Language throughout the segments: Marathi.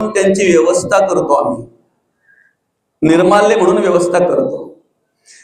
त्यांची व्यवस्था करतो आम्ही, निर्माल्य म्हणून व्यवस्था करतो।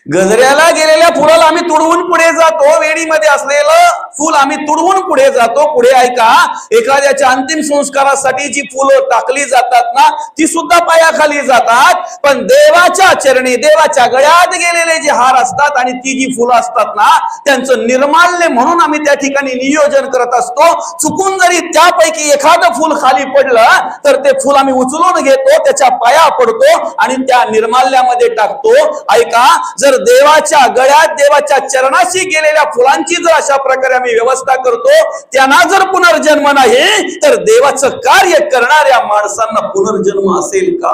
गजऱ्याला गेलेल्या फुलाला आम्ही तुडवून पुढे जातो, वेणीमध्ये असलेलं फूल आम्ही तुडवून पुढे जातो। पुढे ऐका, एखाद्याच्या अंतिम संस्कारासाठी जी फुलं टाकली जातात ना, ती सुद्धा पायाखाली जातात। पण देवाच्या चरणी, देवाच्या गळ्यात गेलेले जे हार असतात आणि ती जी फुलं असतात ना, त्यांचं निर्माल्य म्हणून आम्ही त्या ठिकाणी नियोजन करत असतो। चुकून जरी त्यापैकी एखादं फूल खाली पडलं तर ते फूल आम्ही उचलून घेतो, त्याच्या पाया पडतो आणि त्या निर्माल्यामध्ये टाकतो। ऐका, जर देवाच्या गळ्यात, देवाच्या चरणाशी गेलेल्या फुलांची जर अशा प्रकारे आम्ही व्यवस्था करतो, त्यांना जर पुनर्जन्म नाही तर देवाचं कार्य करणाऱ्या माणसांना पुनर्जन्म असेल का?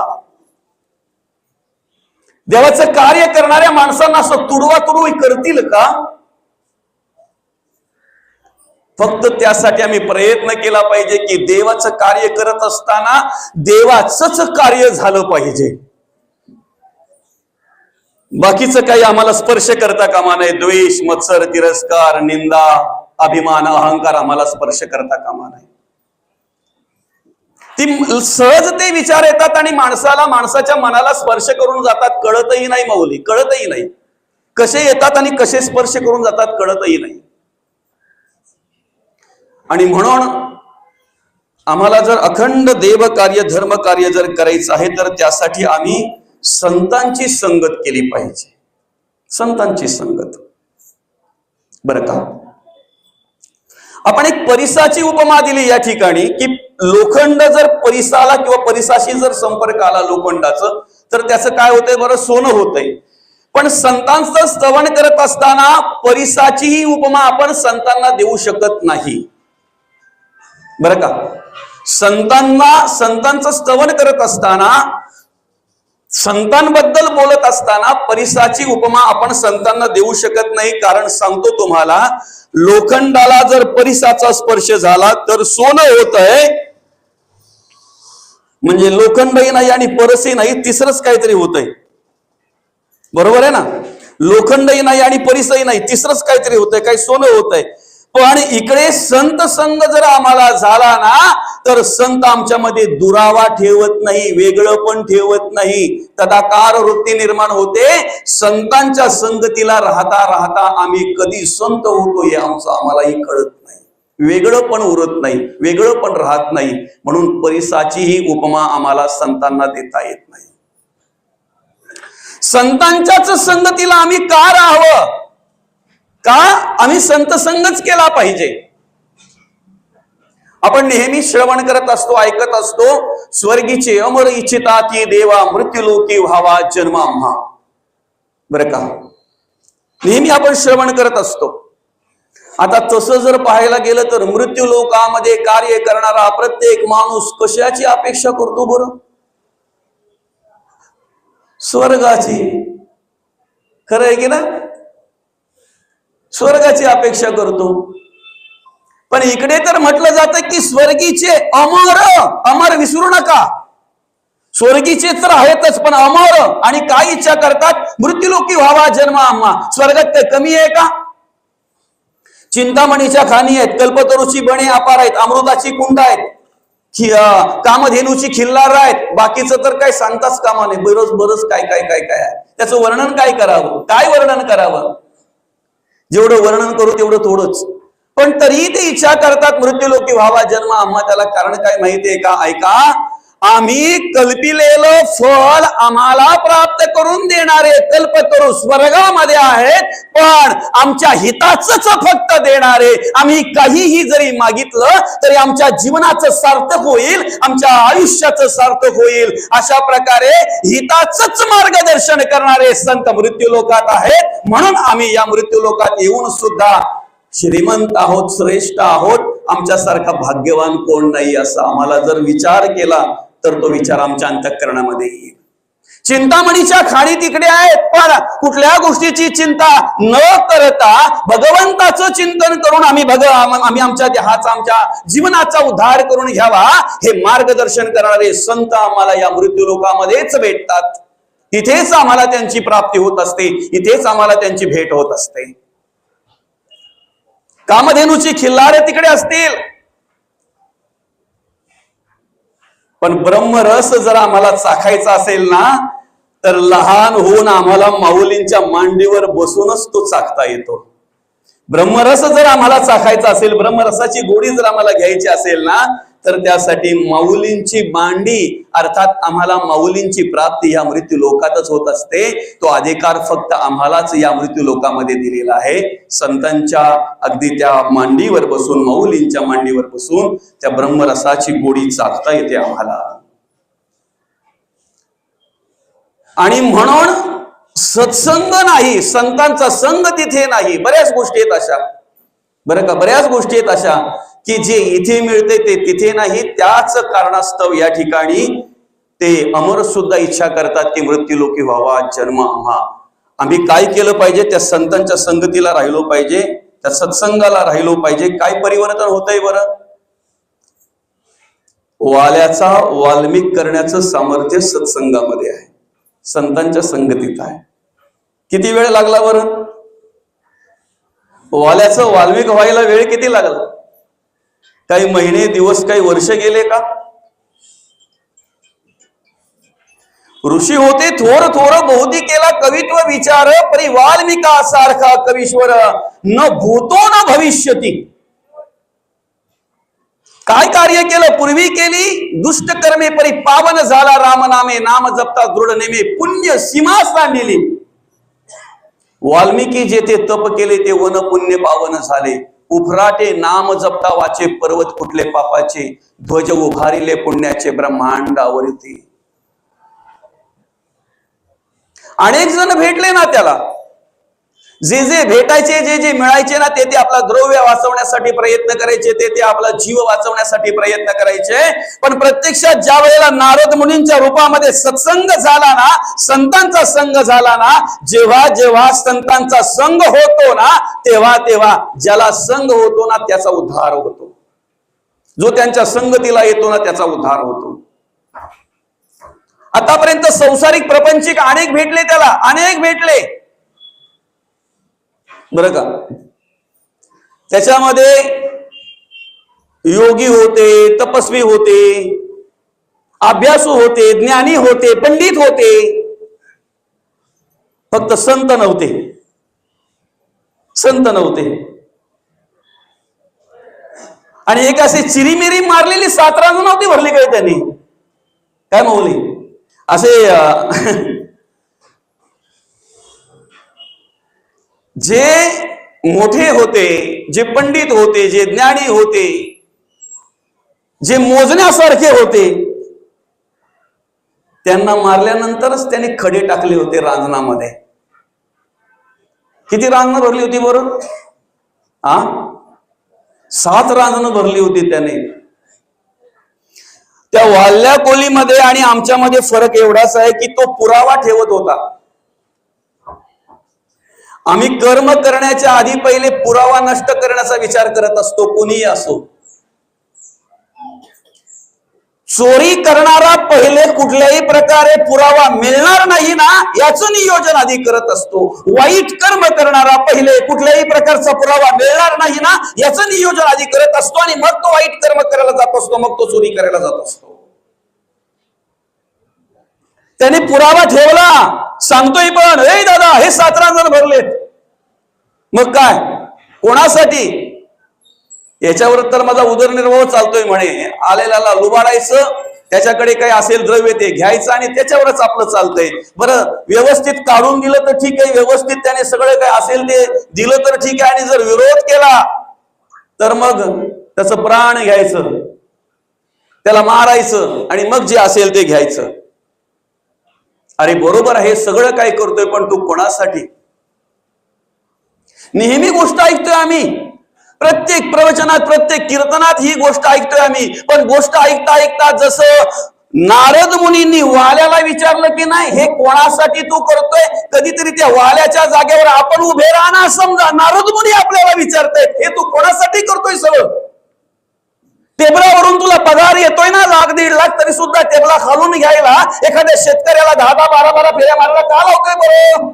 देवाचं कार्य करणाऱ्या माणसांना असं तुडवातुडवी करतील का? फक्त त्यासाठी आम्ही प्रयत्न केला पाहिजे की देवाचं कार्य करत असताना देवाचंच कार्य झालं पाहिजे। बाकीचं काही आम्हाला स्पर्श करता कामा नये। द्वेष, मत्सर, तिरस्कार, निंदा, अभिमान, अहंकार आम्हाला स्पर्श करता कामा नये। ती सहज ते विचार येतात आणि माणसाच्या मनाला स्पर्श करून जातात, कळतही नाही माऊली, कळतही नाही कसे येतात आणि कसे स्पर्श करून जातात, कळतही नाही। आणि म्हणून आम्हाला जर अखंड देव कार्य, धर्म कार्य जर करायचं आहे तर त्यासाठी आम्ही संतांची संगत केली पाहिजे, संतांची संगत। बरं का, आपण एक परिसाची उपमा दिली या ठिकाणी की लोखंड जर परिसाला किंवा परिसाशी जर संपर्क आला लोखंडाचं तर त्याचं काय होतंय बरं, सोनं होतंय। पण संतांचं स्तवन करत असताना परिसाची ही उपमा आपण संतांना देऊ शकत नाही। बरं का, संतांचं स्तवन करत असताना, संतांबद्दल बोलत असताना परिसाची उपमा आपण संतांना देऊ शकत नाही। कारण सांगतो तुम्हाला, लोखंडाला जर परिसाचा स्पर्श झाला तर सोनं होतंय, म्हणजे लोखंडही नाही आणि परसही नाही, तिसरंच काहीतरी होतंय। बरोबर आहे ना, लोखंडही नाही आणि परिसही नाही, तिसरंच काहीतरी होतंय, काही सोनं होतंय। पण इकडे संत संग जर आम्हाला झाला ना तर संत आमच्यामध्ये दुरावा ठेवत नाही, वेगळं पण ठेवत नाही, तदाकार वृत्ती निर्माण होते। संतांच्या संगतीला राहता राहता आम्ही कधी संत होतो हे आम्हालाही कळत नाही, वेगळं पण उरत नाही, वेगळं पण राहत नाही। म्हणून परिसाची ही उपमा आम्हाला संतांना देता येत नाही। संतांच्याच संगतीला आम्ही का राहावं? का आम्ही संत संगच केला पाहिजे? आपण नेहमी श्रवण करत असतो, ऐकत असतो, स्वर्गीचे अमर इच्छिता की देवा मृत्यूलोकी व्हावा जन्म आम्हा। बरं का, नेहमी आपण श्रवण करत असतो। आता तसं जर पाहायला गेलं तर मृत्यूलोकामध्ये कार्य करणारा प्रत्येक माणूस कशाची अपेक्षा करतो बरं? स्वर्गाची। खरं आहे की ना, स्वर्गाची अपेक्षा करतो। पण इकडे तर म्हटलं जातं की स्वर्गीचे अमर, अमर विसरू नका, स्वर्गीचे तर आहेतच पण अमर, आणि काय इच्छा करतात? मृत्यूलोकी व्हावा जन्म आम्हा। स्वर्गात काय कमी आहे का? चिंतामणीच्या खाणी आहेत, कल्पतरूची बणे अपार आहेत, अमृताची कुंड आहेत, कामधेनूची खिल्लार आहेत, बाकीचं तर काय सांगताच कामा नाही। बरंच काय काय काय काय आहे, त्याचं वर्णन काय करावं, काय वर्णन करावं? जेवढं वर्णन करू तेवढं थोडंच। पण तरीही ते इच्छा करतात मृत्यूलोकी व्हावा जन्म आम्हा। त्याला कारण काय माहितीये का? ऐका, आम्ही कल्पिलेलं फळ आम्हाला प्राप्त करून देणारे कल्पतरू स्वर्गामध्ये आहेत, पण आमच्या हिताचंच फक्त देणारे। आम्ही काहीही जरी मागितलं तरी आमच्या जीवनाचं सार्थक होईल, आमच्या आयुष्याचं सार्थक होईल, अशा प्रकारे हिताचंच मार्गदर्शन करणारे संत मृत्यूलोकात आहेत। म्हणून आम्ही या मृत्यूलोकात येऊन सुद्धा श्रीमंत आहोत, श्रेष्ठ आहोत, आमच्यासारखा भाग्यवान कोण नाही, असा आम्हाला जर विचार केला तर तो विचार आमच्या अंतःकरणामध्ये येईल। चिंतामणीच्या खाणी तिकडे आहेत, पण कुठल्या गोष्टीची चिंता न करता भगवंताचं चिंतन करून आम्ही आमच्या देहाचा, आमच्या जीवनाचा उद्धार करून घ्यावा, हे मार्गदर्शन करणारे संत आम्हाला या मृत्यूलोकामध्येच भेटतात। इथेच आम्हाला त्यांची प्राप्ती होत असते, इथेच आम्हाला त्यांची भेट होत असते। कामधेनूची खिल्लारे तिकडे असतील, पण ब्रह्मरस जर आम्हाला चाखायचा असेल ना, तर लहान होऊन आम्हाला माऊलींच्या मांडीवर बसूनच तो चाखता येतो. ब्रह्मरस जर आम्हाला चाखायचा असेल, ब्रह्मरसाची गोडी जर आम्हाला घ्यायची असेल ना, तर त्यासाठी माऊलींची मांडी अर्थात आम्हाला माऊलींची प्राप्ती या मृत्यू लोकातच होत असते. तो अधिकार फक्त आम्हालाच या मृत्यू लोकामध्ये दिलेला आहे. संतांच्या अगदी त्या मांडीवर बसून, माऊलींच्या मांडीवर बसून त्या ब्रह्मरसाची गोडी चाखता येते आम्हाला. आणि म्हणून सत्संग नाही, संतांचा संग तिथे नाही. बऱ्याच गोष्टी आहेत अशा, बरं का, बऱ्याच गोष्टी आहेत अशा की जे इथे मिळते ते तिथे नाही. त्याच कारणास्तव या ठिकाणी ते अमर सुद्धा इच्छा करतात की मृत्यूलोकी व्हावा जन्म आम्हा. आम्ही काय केलं पाहिजे? त्या संतांच्या संगतीला राहिलो पाहिजे, त्या सत्संगाला राहिलो पाहिजे. काय परिवर्तन होतंय बरं? वाल्याचा वाल्मिक करण्याचं सामर्थ्य सत्संगामध्ये आहे, संतांच्या संगतीत आहे. किती वेळ लागला बरं? वाल्याचं वाल्मिक व्हायला वेळ किती लागला? काही महिने, दिवस, काही वर्ष गेले का? ऋषी होते थोर थोर बहुधी केला कवित्व विचार, परी वाल्मिका सारखा कवीश्वर न भूतो न भविष्यती. काय कार्य केलं? पूर्वी केली दुष्ट कर्मे, परी पावन झाला राम नामे. नाम जपता दृढ नेमे, पुण्य सीमा सांडिली. वाल्मिकी जेथे तप केले ते वन पुण्य पावन झाले. उफराटे नाम जपता वाचे, पर्वत कुठले पापाचे. ध्वज उभारिले पुण्याचे ब्रह्मांडावरती. अनेक जण भेटले ना त्याला, जे जे भेटायचे, जे जे मिळायचे ना, ते ते आपला द्रव्य वाचवण्यासाठी प्रयत्न करायचे, ते ते आपला जीव वाचवण्यासाठी प्रयत्न करायचे. पण प्रत्यक्षात ज्या वेळेला नारद मुनींच्या रूपामध्ये सत्संग झाला ना, संतांचा संग झाला ना, जेव्हा जेव्हा संतांचा संग होतो ना, तेव्हा तेव्हा ज्याला संग होतो ना त्याचा उद्धार होतो. जो त्यांच्या संगतीला येतो ना त्याचा उद्धार होतो. आतापर्यंत संसारिक प्रपंचिक अनेक भेटले त्याला, अनेक भेटले, बरं का. त्याच्यामध्ये योगी होते, तपस्वी होते, अभ्यासू होते, ज्ञानी होते, पंडित होते, फक्त संत नव्हते. संत नव्हते. आणि एक अशी चिरीमिरी मारलेली 7 रांजण नव्हती भरली काय त्यांनी. काय माऊली असे जे मोठे होते, जे पंडित होते, जे ज्ञानी होते, जे मोजण्यासारखे होते, त्यांना मारल्यानंतरच त्यांनी खडे टाकले होते रांजणामध्ये. किती रांजणं भरली होती बरं? 7 रांजणं भरली होती त्याने. त्या वाल्या कोलीमध्ये आणि आमच्यामध्ये फरक एवढाच आहे की तो पुरावा ठेवत होता. आम्ही कर्म करण्याच्या आधी पहिले पुरावा नष्ट करण्याचा विचार करत असतो, कोणीही असो. चोरी करणारा पहिले कुठल्याही प्रकारे पुरावा मिळणार नाही ना याचं नियोजन आधी करत असतो. वाईट कर्म करणारा पहिले कुठल्याही प्रकारचा पुरावा मिळणार नाही ना याचं नियोजन आधी करत असतो, आणि मग तो वाईट कर्म करायला जात असतो, मग तो चोरी करायला जात असतो. त्याने पुरावा ठेवला, सांगतोय पण, ए दादा हे 7 रांजण भरलेत. मग काय, कोणासाठी? याच्यावर तर माझा उदरनिर्वाह चालतोय म्हणे. आलेल्याला लुबाडायचं, त्याच्याकडे काही असेल द्रव्य ते घ्यायचं आणि त्याच्यावरच आपलं चालतंय. बरं, व्यवस्थित काढून दिलं तर ठीक आहे, व्यवस्थित त्याने सगळं काय असेल ते दिलं तर ठीक आहे, आणि जर विरोध केला तर मग त्याचं प्राण घ्यायचं, त्याला मारायचं, आणि मग जे असेल ते घ्यायचं. अरे बरोबर आहे, सगळं काय करतोय, पण तू कोणासाठी? नेहमी गोष्ट ऐकतोय आम्ही, प्रत्येक प्रवचनात, प्रत्येक कीर्तनात ही गोष्ट ऐकतोय आम्ही. पण गोष्ट ऐकता ऐकता जसं नारद मुनींनी वाल्याला विचारलं की नाही हे कोणासाठी तू करतोय, कधीतरी त्या वाल्याच्या जागेवर आपण उभे राहणार. समजा नारद मुनी आपल्याला विचारतायत हे तू कोणासाठी करतोय? सगळं टेबलावरून तुला पगार येतोय ना 1,00,000-1.5 लाख, तरी सुद्धा टेबला खालून घ्यायला एखाद्या शेतकऱ्याला 10-10, 12-12 फेऱ्या मारायला का लावतोय बरं?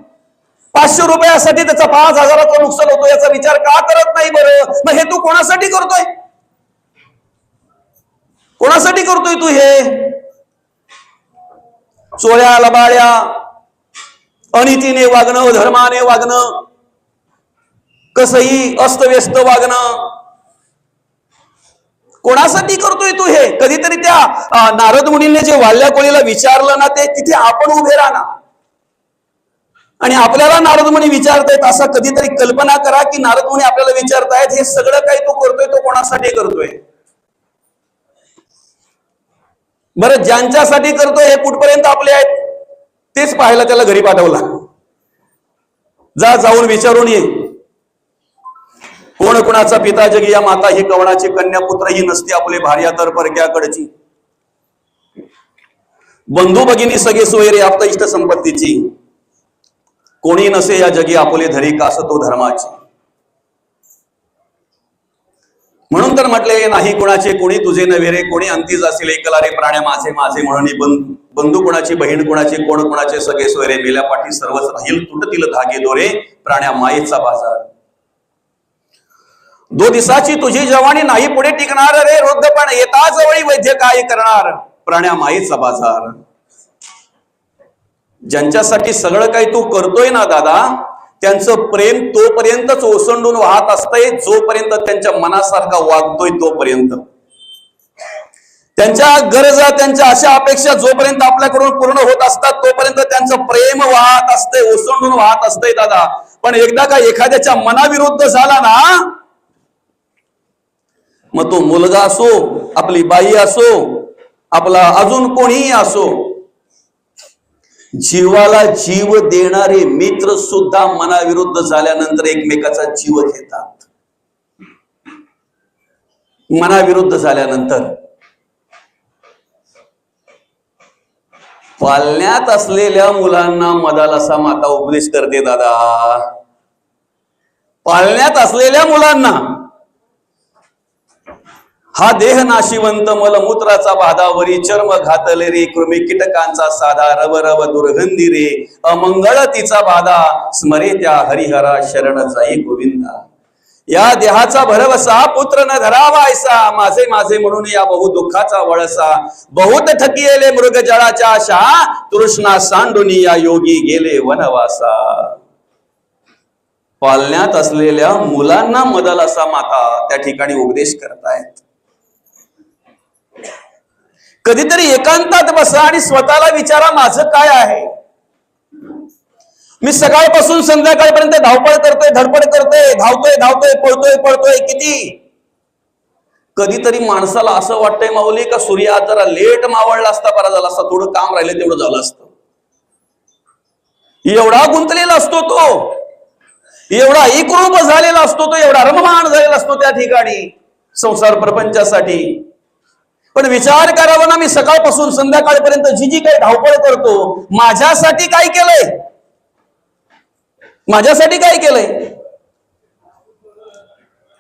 500 रुपयासाठी त्याचा 5,000चं नुकसान होतो याचा विचार का करत नाही बरं? मग हे तू कोणासाठी करतोय? कोणासाठी करतोय तू हे? चोऱ्या लबाड्या, अनितीने वागणं, धर्माने वागणं, कसंही अस्तव्यस्त वागणं, कोणासाठी करतोय तू हे? कधीतरी त्या नारद मुनीने जे वाल्या कोळीला विचारलं ना, ते तिथे आपण उभे राहा आणि आपल्याला नारद मुनी विचारतायत, असा कधीतरी कल्पना करा की नारद मुनी आपल्याला विचारतायत, हे सगळं काही तू करतोय तो कोणासाठी करतोय? बरं, ज्यांच्यासाठी करतोय हे कुठपर्यंत आपले आहेत तेच पाहायला त्याला घरी पाठवला. जाऊन विचारून ये, कोण कुणाचा पिता जगी या माता ही कवणाची कन्या पुत्र ही नसती आपले भार्या तर परक्याकडची. बंधू भगिनी सगळे सोयरे आपता इष्ट संपत्तीची. कोणी नसे या जगी आपले धरी का असतो धर्माची. म्हणून तर म्हटले, नाही कुणाचे कोणी तुझे नव्हे रे, कोणी अंतीच असेल एकला रे प्राण्या माझे माझे म्हणून. बंधू कुणाची बहीण कुणाचे कोण कुणाचे सगळे सोयरे, मेल्या पाठी सर्वच राहील तुटतील धागे दोरे, प्राण्या मायेचा बाजार. दो दिसाची तुझी जवानी नाही पुढे टिकणार रे, वृद्धपण येता जवळी वैद्य काय करणार, प्राण्या मायेचा बाजार. ज्यांच्यासाठी सगळं काही तू करतोय ना दादा, त्यांचं प्रेम तोपर्यंतच ओसंडून वाहत असतंय जोपर्यंत त्यांच्या मनासारखा वागतोय तोपर्यंत. त्यांच्या गरजा, त्यांच्या अशा अपेक्षा जोपर्यंत आपल्याकडून पूर्ण होत असतात तोपर्यंत त्यांचं प्रेम वाहत असतंय, ओसंडून वाहत असतंय दादा. पण एकदा का एखाद्याच्या मनाविरुद्ध झाला ना, मग तो मुलगा असो, आपली बाई असो, आपला अजून कोणीही असो, जीवाला जीव देणारे मित्र सुद्धा मनाविरुद्ध झाल्यानंतर एकमेकाचा जीव घेतात. मनाविरुद्ध झाल्यानंतर पालण्यात असलेल्या मुलांना मदालसा माता उपदेश करते दादा. पालण्यात असलेल्या मुलांना हा देह नाशिवंत मलमूत्राचा बाधावरी, चर्म घातले रे कृमी कीटकांचा साधा, रव रव दुर्गंधी रे अमंगळ तिचा बाधा, स्मरे त्या हरिहरा शरण जाई गोविंदा. या देहाचा भरवसा पुत्र न धरावा ऐसा, माझे माझे म्हणून या बहु दुःखाचा वळसा. बहुत ठकियेले मृग जळाच्या आशा, तृष्णा सांडुनी या योगी गेले वनवासा. पालण्यात असलेल्या मुलांना मदालसा माता त्या ठिकाणी उपदेश करतायत. कधीतरी एकांतात बसा आणि स्वतःला विचारा, माझं काय आहे? मी सकाळपासून संध्याकाळपर्यंत धावपळ करतोय, धडपड करतोय, धावतोय धावतोय, पळतोय पळतोय किती. कधीतरी माणसाला असं वाटतंय माऊली का सूर्य आज जरा लेट मावळला असता बरा झाला असता, थोडं काम राहिलं तेवढं झालं असतं. एवढा गुंतलेला असतो तो, एवढा एकरूप झालेला असतो तो, एवढा रममाण झालेला असतो त्या ठिकाणी संसार प्रपंचासाठी. पण विचार करावा ना, मी सकाळपासून संध्याकाळपर्यंत जी जी काही धावपळ करतो, माझ्यासाठी काय केलंय? माझ्यासाठी काय केलंय?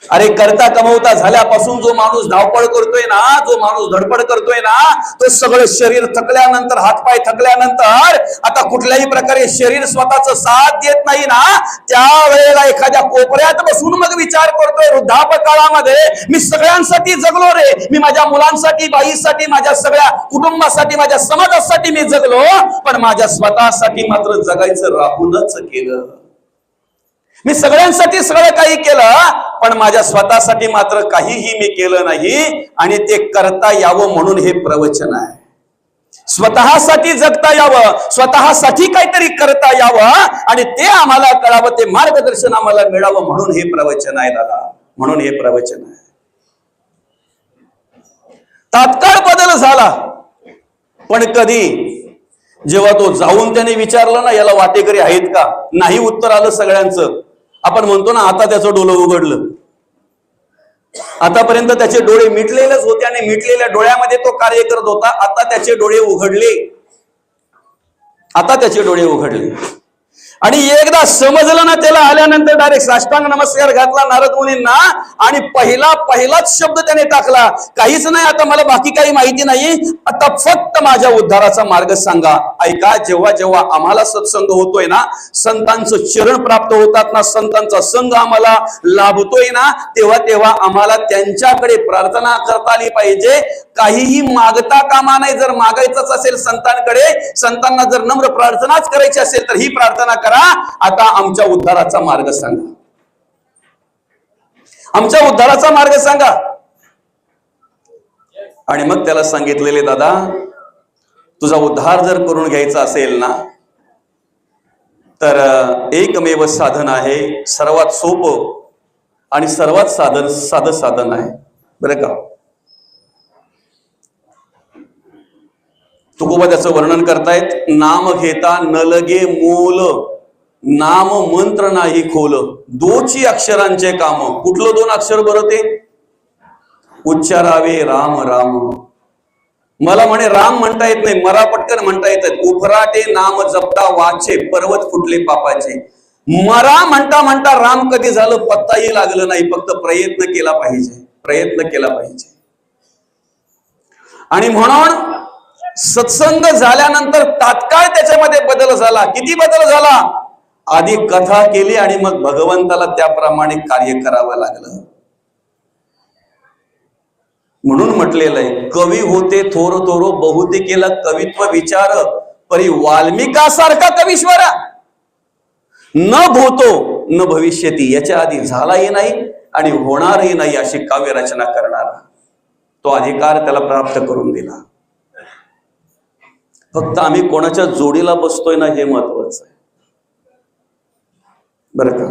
अरे करता कमवता झाल्यापासून जो माणूस धावपळ करतोय ना, जो माणूस धडपड करतोय ना, तो सगळं शरीर थकल्यानंतर, हातपाय थकल्यानंतर आता कुठल्याही प्रकारे शरीर स्वतःच साथ देत नाही ना, त्यावेळेला एखाद्या कोपऱ्यात बसून मग विचार करतोय, वृद्धापकाळामध्ये मी सगळ्यांसाठी जगलो रे, मी माझ्या मुलांसाठी, बाईसाठी, माझ्या सगळ्या कुटुंबासाठी, माझ्या समाजासाठी मी जगलो, पण माझ्या स्वतःसाठी मात्र जगायचं राहूनच केलं. मी सगळ्यांसाठी सगळं काही केलं, पण माझ्या स्वतःसाठी मात्र काहीही मी केलं नाही. आणि ते करता यावं म्हणून हे प्रवचन आहे. स्वतःसाठी जगता यावं, स्वतःसाठी काहीतरी करता यावं आणि ते आम्हाला कळावं, ते मार्गदर्शन आम्हाला मिळावं म्हणून हे प्रवचन आहे दादा, म्हणून हे प्रवचन आहे. तात्काळ बदल झाला, पण कधी जेव्हा तो जाऊन त्याने विचारलं ना, याला वाटेकरी आहेत का? नाही उत्तर आलं सगळ्यांचं. आपण म्हणतो ना, आता त्याचं डोळं उघडलं. आतापर्यंत त्याचे डोळे मिटलेलेच होते आणि मिटलेल्या डोळ्यामध्ये तो कार्य करत होता. आता त्याचे डोळे उघडले, आता त्याचे डोळे उघडले. आणि एकदा समजलं ना त्याला, आल्यानंतर डायरेक्ट साष्टांग नमस्कार घातला नारद मुनींना आणि पहिलाच शब्द त्याने टाकला, काहीच नाही आता मला बाकी काही माहिती नाही, आता फक्त माझ्या उद्धाराचा मार्ग सांगा. ऐका, जेव्हा जेव्हा आम्हाला सत्संग होतोय ना, संतांचं चरण प्राप्त होतात ना, संतांचा संघ आम्हाला लाभतोय ना, तेव्हा तेव्हा आम्हाला त्यांच्याकडे प्रार्थना करता आली पाहिजे. काहीही मागता कामा नाही. जर मागायचंच असेल संतांकडे, संतांना जर नम्र प्रार्थनाच करायची असेल तर ही प्रार्थना करा, आता आमच्या उद्धाराचा मार्ग सांगा, आमच्या उद्धाराचा मार्ग सांगा. आणि मग त्याला सांगितलेले, दादा तुझा उद्धार जर करून घ्यायचा असेल ना, तर एकमेव साधन आहे, सर्वात सोपं आणि सर्वात साधं साधन आहे बरं का. तुकोबा त्याचं वर्णन करतायत, नाम घेता न लगे मोल, नाम मंत्र नाही खोल, दोची अक्षरांचे काम. कुठलं दोन अक्षर बरं ते? उच्चारावे राम राम. मला म्हणे राम म्हणता येत नाही, मला पटकन म्हणता येतात. उफराटे नाम जपता वाचे, पर्वत फुटले पापाचे. मरा म्हणता म्हणता राम कधी झालं पत्ताही लागलं नाही. फक्त प्रयत्न केला पाहिजे, प्रयत्न केला पाहिजे. आणि म्हणून सत्संग झाल्यानंतर तात्काळ त्याच्यामध्ये बदल झाला. किती बदल झाला? आधी कथा केली आणि मग भगवंताला त्याप्रमाणे कार्य करावं लागलं. म्हणून म्हटलेलं आहे, कवी होते थोर थोरो बहुते केला कवित्व विचार, परी वाल्मिकासारखा कवीश्वरा न भूतो न भविष्यती. याच्या आधी झालाही नाही आणि होणारही नाही अशी काव्य रचना करणारा तो अधिकार त्याला प्राप्त करून दिला. फक्त आम्ही कोणाच्या जोडीला बसतोय ना, हे महत्वाचं आहे बरं का.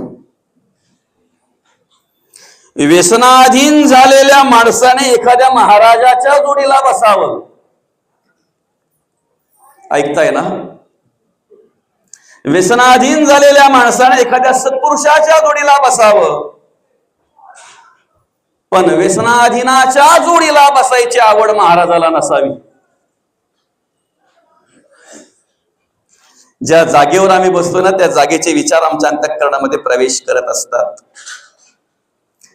व्यसनाधीन झालेल्या माणसाने एखाद्या महाराजाच्या जोडीला बसावं. ऐकताय ना? व्यसनाधीन झालेल्या माणसाने एखाद्या सत्पुरुषाच्या जोडीला बसावं. पण व्यसनाधीनाच्या जोडीला बसायची आवड महाराजाला नसावी. ज्या जागेवर आम्ही बसतो ना, त्या जागेचे विचार आमच्या अंतःकरणामध्ये प्रवेश करत असतात.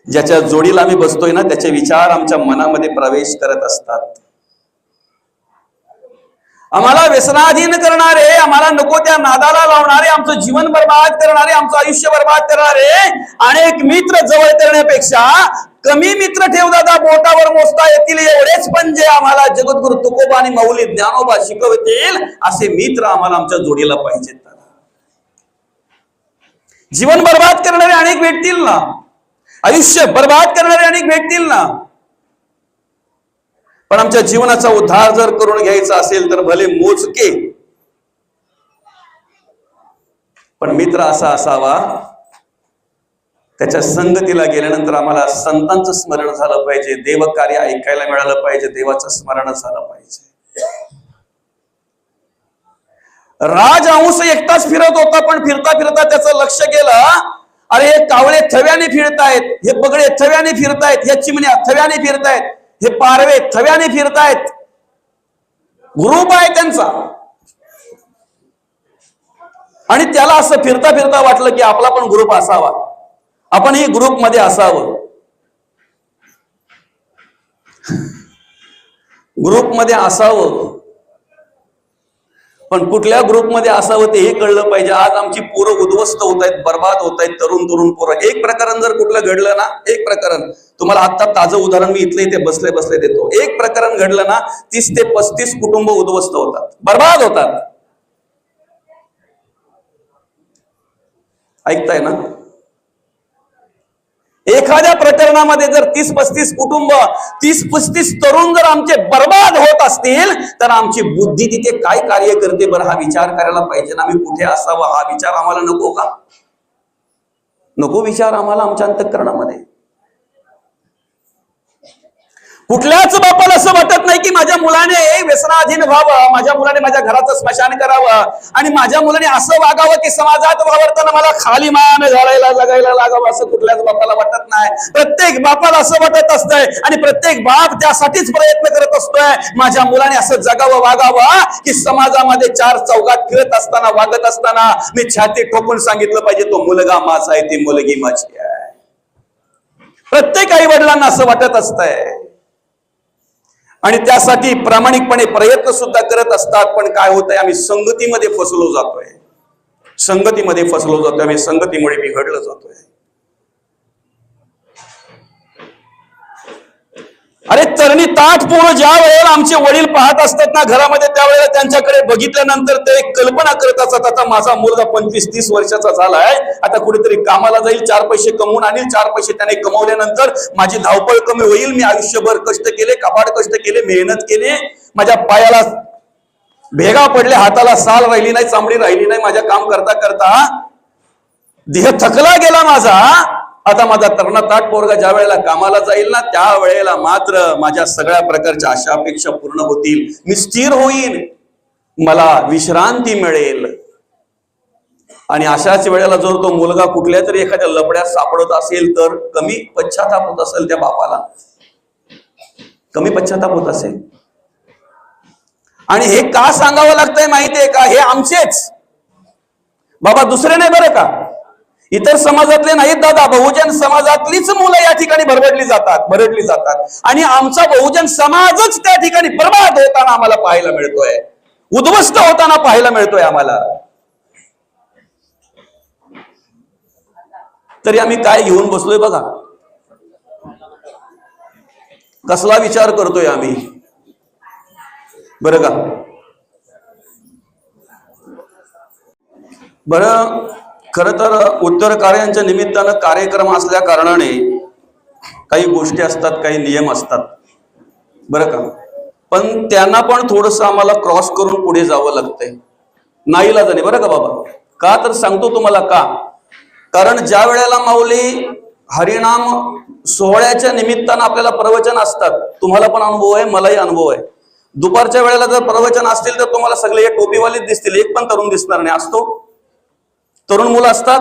ज्याच्या जोडीला आम्ही बसतोय ना, त्याचे विचार आमच्या मनामध्ये प्रवेश करत असतात. आम्हाला व्यसनाधीन करणारे, आम्हाला नको त्या नादाला लावणारे, आमचं जीवन बर्बाद करणारे, आमचं आयुष्य बर्बाद करणारे अनेक मित्र जवळ करण्यापेक्षा कमी मित्र ठेव दादा, बोटावर मोजता येतील एवढेच पंजे आम्हाला जगद्गुरु तुकोबा आणि माऊली ज्ञानोबा शिकवतील असे मित्र आम्हाला आमच्या जोडीला पाहिजेत. जीवन बर्बाद करणारे अनेक भेटतील ना, आयुष्य बर्बाद करणारे अनेक भेटतील ना, पण आमच्या जीवनाचा उद्धार जर करून घ्यायचा असेल तर भले मोजके, पण मित्र असा असावा त्याच्या संगतीला गेल्यानंतर आम्हाला संतांचं स्मरण झालं पाहिजे, देव कार्य ऐकायला मिळालं पाहिजे, देवाचं स्मरण झालं पाहिजे. राजहंस एकटाच फिरत होता, पण फिरता फिरता त्याचं लक्ष गेलं, अरे हे कावळे थव्याने फिरतायत, हे बगडे थव्याने फिरतायत, ह्या चिमण्या थव्याने फिरतायत, हे पारवे थव्याने फिरतायत. ग्रुप आहे त्यांचा. आणि त्याला असं फिरता फिरता वाटलं की आपला पण ग्रुप असावा, आपण ही ग्रुप मध्ये असावं. ग्रुप मध्ये असावं, पण कुठल्या ग्रुपमध्ये असावं ते हे कळलं पाहिजे. आज आमची पोरं उद्ध्वस्त होत आहेत, बर्बाद होत आहेत, तरुण पोरं. एक प्रकरण जर कुठलं घडलं ना, एक प्रकरण तुम्हाला आता ताजं उदाहरण मी इथले इथे बसले बसले देतो. एक प्रकरण घडलं ना, 30 ते 35 कुटुंब उद्ध्वस्त होतात, बर्बाद होतात. ऐकताय ना? एखाद्या प्रकरणामध्ये जर 30-35 कुटुंब, 30-35 तरुण जर आमचे बर्बाद होत असतील तर आमची बुद्धी तिथे काय कार्य करते बरं, हा विचार करायला पाहिजे ना. आम्ही कुठे असावा हा विचार आम्हाला नको का? नको विचार आम्हाला आमच्या अंतःकरणामध्ये? कुठल्याच बापाला असं वाटत नाही की माझ्या मुलाने व्यसनाधीन व्हावं, माझ्या मुलाने माझ्या घराचं स्मशान करावं आणि माझ्या मुलाने असं वागावं की समाजात वावरताना मला खाली मान घालायला जगायला लागावं, असं कुठल्याच बापाला वाटत नाही. प्रत्येक बापाला असं वाटत असतंय आणि प्रत्येक बाप त्यासाठीच प्रयत्न करत असतोय, माझ्या मुलाने असं जगावं वागावं की समाजामध्ये 4 चौघात फिरत असताना, वागत असताना मी छाती ठोकून सांगितलं पाहिजे, तो मुलगा माझा आहे, ती मुलगी माझी आहे. प्रत्येक आई वडिलांना असं वाटत असतंय. आणि त्यासाठी प्रामाणिकपणे प्रयत्न सुद्धा करत असतात. पण काय होतंय, आम्ही संगतीमध्ये फसलो जातोय, संगतीमध्ये फसलो जातोय, आम्ही संगतीमुळे बिघडलो जातोय. अरे तरणी ताठ पूर्ण ज्या वेळेला आमचे वडील पाहत असतात ना घरामध्ये, त्यावेळेला त्यांच्याकडे बघितल्यानंतर ते एक कल्पना करत असतात, आता माझा मुलगा 25-30 वर्षाचा झालाय, आता कुठेतरी कामाला जाईल, 4 पैसे कमवून आणील, 4 पैसे त्याने कमवल्यानंतर माझी धावपळ कमी होईल, मी आयुष्यभर कष्ट केले, कबाड कष्ट केले, मेहनत केली, माझ्या पायाला भेगा पडले, हाताला साल राहिली नाही, चामडी राहिली नाही, माझ्या काम करता करता देह थकला गेला माझा. आता माझा तरणताट पोरगा ज्या वेळेला कामाला जाईल ना, त्या वेळेला मात्र माझ्या सगळ्या प्रकारच्या आशा अपेक्षा पूर्ण होतील, मी स्थिर होईन, मला विश्रांती मिळेल. आणि अशाच वेळेला जर तो मुलगा कुठल्या तरी एखाद्या लफड्यात सापडत असेल तर कमी पश्चाताप होत असेल त्या बापाला, कमी पश्चाताप होत असेल. आणि हे का सांगावं लागतंय माहितीये का, हे आमचेच बाबा, दुसरे नाही बरं का, इतर समाजातले नाहीत दादा, बहुजन समाजातलीच मुलं या ठिकाणी भरडली जातात. आणि आमचा बहुजन समाजच त्या ठिकाणी बर्बाद होताना आम्हाला पाहायला मिळतोय, उद्ध्वस्त होताना पाहायला मिळतोय आम्हाला. तरी आम्ही काय घेऊन बसलोय बघा, कसला विचार करतोय आम्ही, बरं का. बरं, खर तर उत्तर कार्यांच्या निमित्तानं कार्यक्रम असल्या कारणाने काही गोष्टी असतात, काही नियम असतात, बरं का. पण त्यांना पण थोडस आम्हाला क्रॉस करून पुढे जावं लागतंय, नाईलाजाने, बरं का बाबा. का तर सांगतो तुम्हाला का, कारण ज्या वेळेला माऊली हरिनाम सोहळ्याच्या निमित्तानं आपल्याला प्रवचन असतात, तुम्हाला पण अनुभव आहे, मलाही अनुभव आहे. दुपारच्या वेळेला जर प्रवचन असतील तर तुम्हाला सगळे टोपीवालेच दिसतील, एक पण तरुण दिसणार नाही. असतो तरुण मुलं असतात,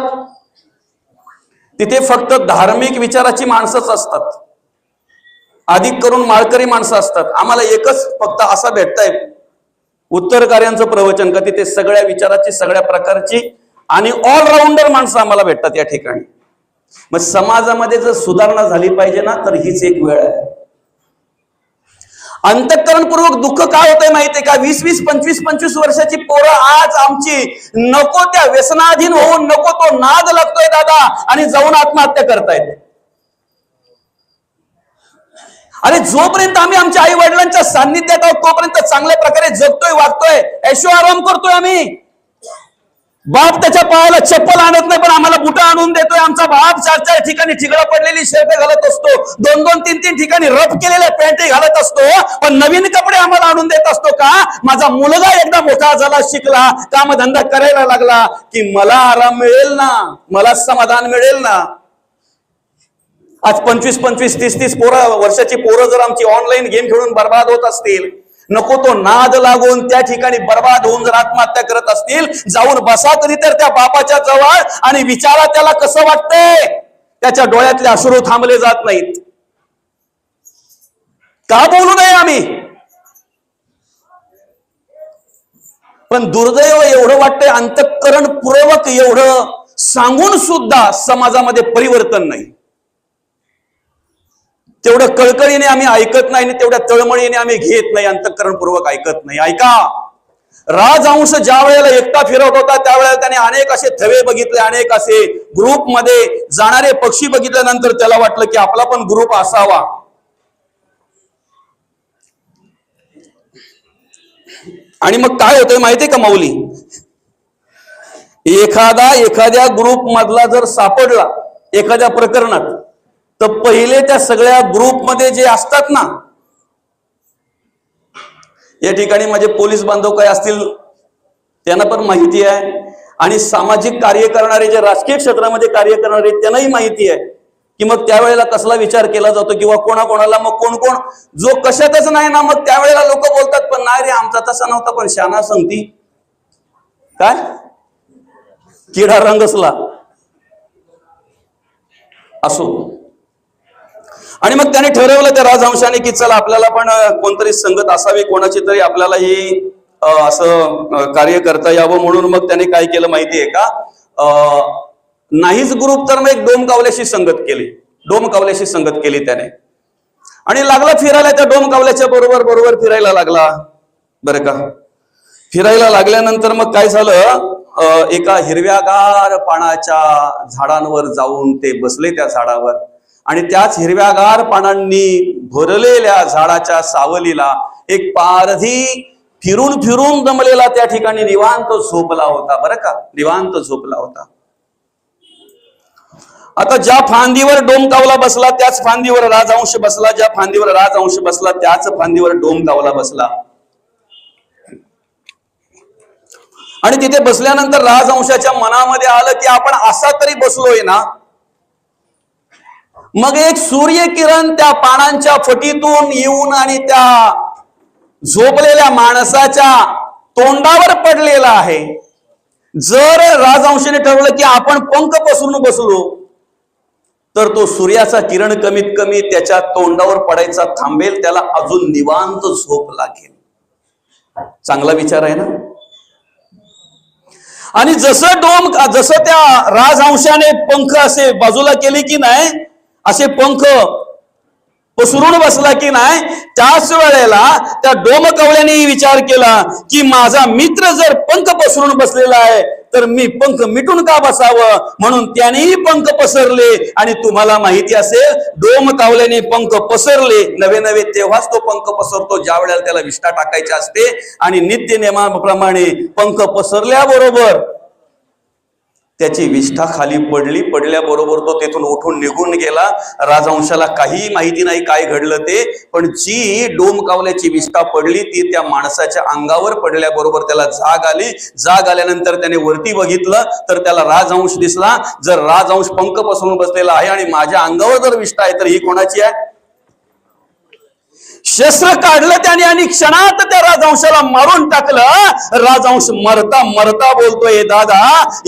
तिथे फक्त धार्मिक विचाराची माणसंच असतात, अधिक करून माळकरी माणसं असतात. आम्हाला एकच फक्त असा भेटताय उत्तर कार्यांचं प्रवचन का तिथे सगळ्या विचाराची, सगळ्या प्रकारची आणि ऑलराऊंडर माणसं आम्हाला भेटतात या ठिकाणी. मग समाजामध्ये जर सुधारणा झाली पाहिजे ना, तर हीच एक वेळ आहे. अंतःकरणपूर्वक दुःख काय होतंय माहितीये का, 20-20, 25-25 वर्षाची पोरं आज आमची नको त्या व्यसनाधीन होऊन नको तो नाद लागतोय दादा, आणि जाऊन आत्महत्या करतायत. अरे जोपर्यंत आम्ही आमच्या आई वडिलांच्या सान्निध्यात आहोत तोपर्यंत चांगल्या प्रकारे जगतोय, वागतोय, ऐशो आराम करतोय आम्ही. बाप त्याच्या पायाला चप्पल आणत नाही पण आम्हाला बुटा आणून देतोय. आमचा बाप 4-4 ठिकाणी ठिगळा पडलेली शर्ट घालत असतो, 2-2, 3-3 ठिकाणी रफ केलेल्या पॅन्ट घालत असतो, पण नवीन कपडे आम्हाला आणून देत असतो. का, माझा मुलगा एकदा मोठा झाला, शिकला, कामधंदा करायला लागला की मला आराम मिळेल ना, मला समाधान मिळेल ना. आज 25-25, 30-30 वर्षाची पोरं जर आमची ऑनलाईन गेम खेळून बर्बाद होत असतील, नको तो नाद लागून त्या ठिकाणी बर्बाद होऊन जर आत्महत्या करत असतील, जाऊन बसा कधी तर त्या बापाच्या जवळ आणि विचारा त्याला कसं वाटतंय. त्याच्या डोळ्यातले अश्रू थांबले जात नाहीत. का बोलू नये आम्ही. पण दुर्दैव एवढं वाटतंय, अंतःकरणपूर्वक एवढं सांगून सुद्धा समाजामध्ये परिवर्तन नाही. तेवढं कळकळीने आम्ही ऐकत नाही आणि तेवढ्या तळमळीने आम्ही घेत नाही, अंतःकरणपूर्वक ऐकत नाही. ऐका, राजहंस ज्या वेळेला एकटा फिरत होता त्यावेळेला त्याने अनेक असे थवे बघितले, अनेक असे ग्रुपमध्ये जाणारे पक्षी बघितल्यानंतर त्याला वाटलं की आपला पण ग्रुप असावा. आणि मग काय होतंय माहितीये का माऊली, एखाद्या ग्रुप मधला जर सापडला एखाद्या प्रकरणात, तर पहिले त्या सगळ्या ग्रुपमध्ये जे असतात ना, या ठिकाणी माझे पोलीस बांधव काय असतील त्यांना पण माहिती आहे, आणि सामाजिक कार्य करणारे जे राजकीय क्षेत्रामध्ये कार्य करणारे त्यांनाही माहिती आहे की मग त्यावेळेला कसला विचार केला जातो किंवा कोणाकोणाला, मग कोण कोण जो कशातच नाही ना, मग त्यावेळेला लोक बोलतात पण नाही रे आमचा तसा नव्हता, पण शाना सांगती काय किडा रंगसला असो. आणि मग त्याने ठरवलं त्या राजहंशाने की चला आपल्याला पण कोणतरी संगत असावी, कोणाची तरी आपल्याला ही असं कार्य करता यावं. म्हणून मग त्याने काय केलं माहितीये का, नाहीच ग्रुप तर मग एक डोमकावल्याशी संगत केली त्याने. आणि लागला फिरायला त्या डोमकावल्याच्या बरोबर बरोबर फिरायला लागला. बरं का, फिरायला लागल्यानंतर मग काय झालं, एका हिरव्यागार पानाच्या झाडांवर जाऊन ते बसले त्या झाडावर, आणि त्याच हिरव्यागार पानांनी भरलेल्या झाडाच्या सावलीला एक पारधी फिरून फिरून दमलेला त्या ठिकाणी निवांत झोपला होता. बरं का, निवांत झोपला होता. आता ज्या फांदीवर डोमकावला बसला त्याच फांदीवर राजहंस बसला, ज्या फांदीवर राजहंस बसला त्याच फांदीवर डोमकावला बसला. आणि तिथे बसल्यानंतर राजहंसाच्या मनामध्ये आलं की आपण असा तरी बसलोय ना. मग एक सूर्यकिरण त्या पानांच्या फटीतून येऊन आणि त्या झोपलेल्या माणसाच्या तोंडावर पडलेला आहे. जर राजहंसाने ठरवलं की आपण पंख पसरून बसलो तर तो सूर्याचा किरण कमीत कमी त्याच्या तोंडावर पडायचा थांबेल, त्याला अजून निवांत झोप लागेल. चांगला विचार आहे ना. आणि जसं त्या राजहंसाने पंख असे बाजूला केले की नाही, असे पंख पसरून बसला की नाही, त्याच वेळेला त्या डोमकावल्याने विचार केला की माझा मित्र जर पंख पसरून बसलेला आहे तर मी पंख मिटून का बसावं, म्हणून त्यानेही पंख पसरले. आणि तुम्हाला माहिती असेल, डोमकावल्याने पंख पसरले नवे नवे तेव्हाच तो पंख पसरतो ज्या वेळेला त्याला विष्ठा टाकायची असते. आणि नित्य नियमाप्रमाणे पंख पसरल्याबरोबर त्याची विष्ठा खाली पडली. पडल्याबरोबर तो तेथून उठून निघून गेला. राजहंसाला काही माहिती नाही काय घडलं ते, पण जी डोमकावल्याची विष्ठा पडली ती त्या माणसाच्या अंगावर पडल्याबरोबर त्याला जाग आली. जाग आल्यानंतर त्याने वरती बघितलं तर त्याला राजहंस दिसला. जर राजहंस पंख पसरून बसलेला आहे आणि माझ्या अंगावर जर विष्ठा आहे तर ही कोणाची आहे? शस्त्र काढलं त्याने आणि क्षणात त्या राजहंसाला मारून टाकलं. राजहंस मरता मरता बोलतोय, दादा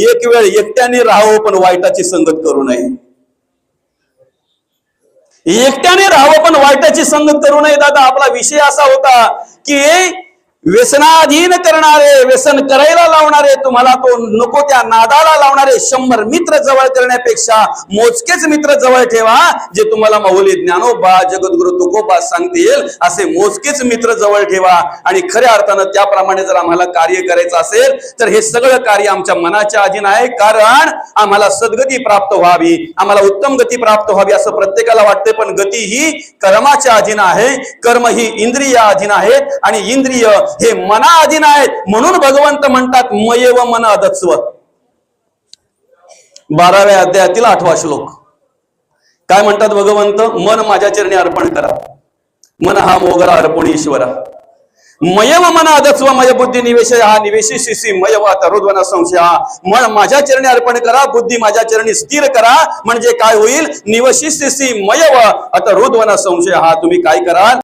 एक वेळ एकट्याने राहावं पण वाईटाची संगत करू नये. एकट्याने राहावं पण वाईटाची संगत करू नये. दादा आपला विषय असा होता की व्यसनाधीन करणारे, व्यसन करायला लावणारे, तुम्हाला तो नको त्या नादाला लावणारे 100 मित्र जवळ करण्यापेक्षा मोजकेच मित्र जवळ ठेवा जे तुम्हाला माऊली ज्ञानोबा जगद्गुरु तुकोबा सांगतील असे मोजकेच मित्र जवळ ठेवा. आणि खऱ्या अर्थानं त्याप्रमाणे जर आम्हाला कार्य करायचं असेल तर हे सगळं कार्य आमच्या मनाच्या अधीन आहे. कारण आम्हाला सद्गती प्राप्त व्हावी, आम्हाला उत्तम गती प्राप्त व्हावी असं प्रत्येकाला वाटते, पण गती ही कर्माच्या अधीन आहे, कर्म ही इंद्रिय अधीन आहेत आणि इंद्रिय हे मना अधीन आहेत. म्हणून भगवंत म्हणतात मयेव मन अदत्स्व, 12व्या अध्यायातील 8वा श्लोक. काय म्हणतात भगवंत? मन माझ्या चरणी अर्पण करा, मन हा मोगरा अर्पण ईश्वरा. मयव मन अदत्स्व मय बुद्धी निवेश हा निवेशी शिशी मयव तरुद्वन संशय. मन माझ्या चरणी अर्पण करा, बुद्धी माझ्या चरणी स्थिर करा, म्हणजे काय होईल? निवशी शिशी मयव अतरुद्वन संशय. हा तुम्ही काय कराल?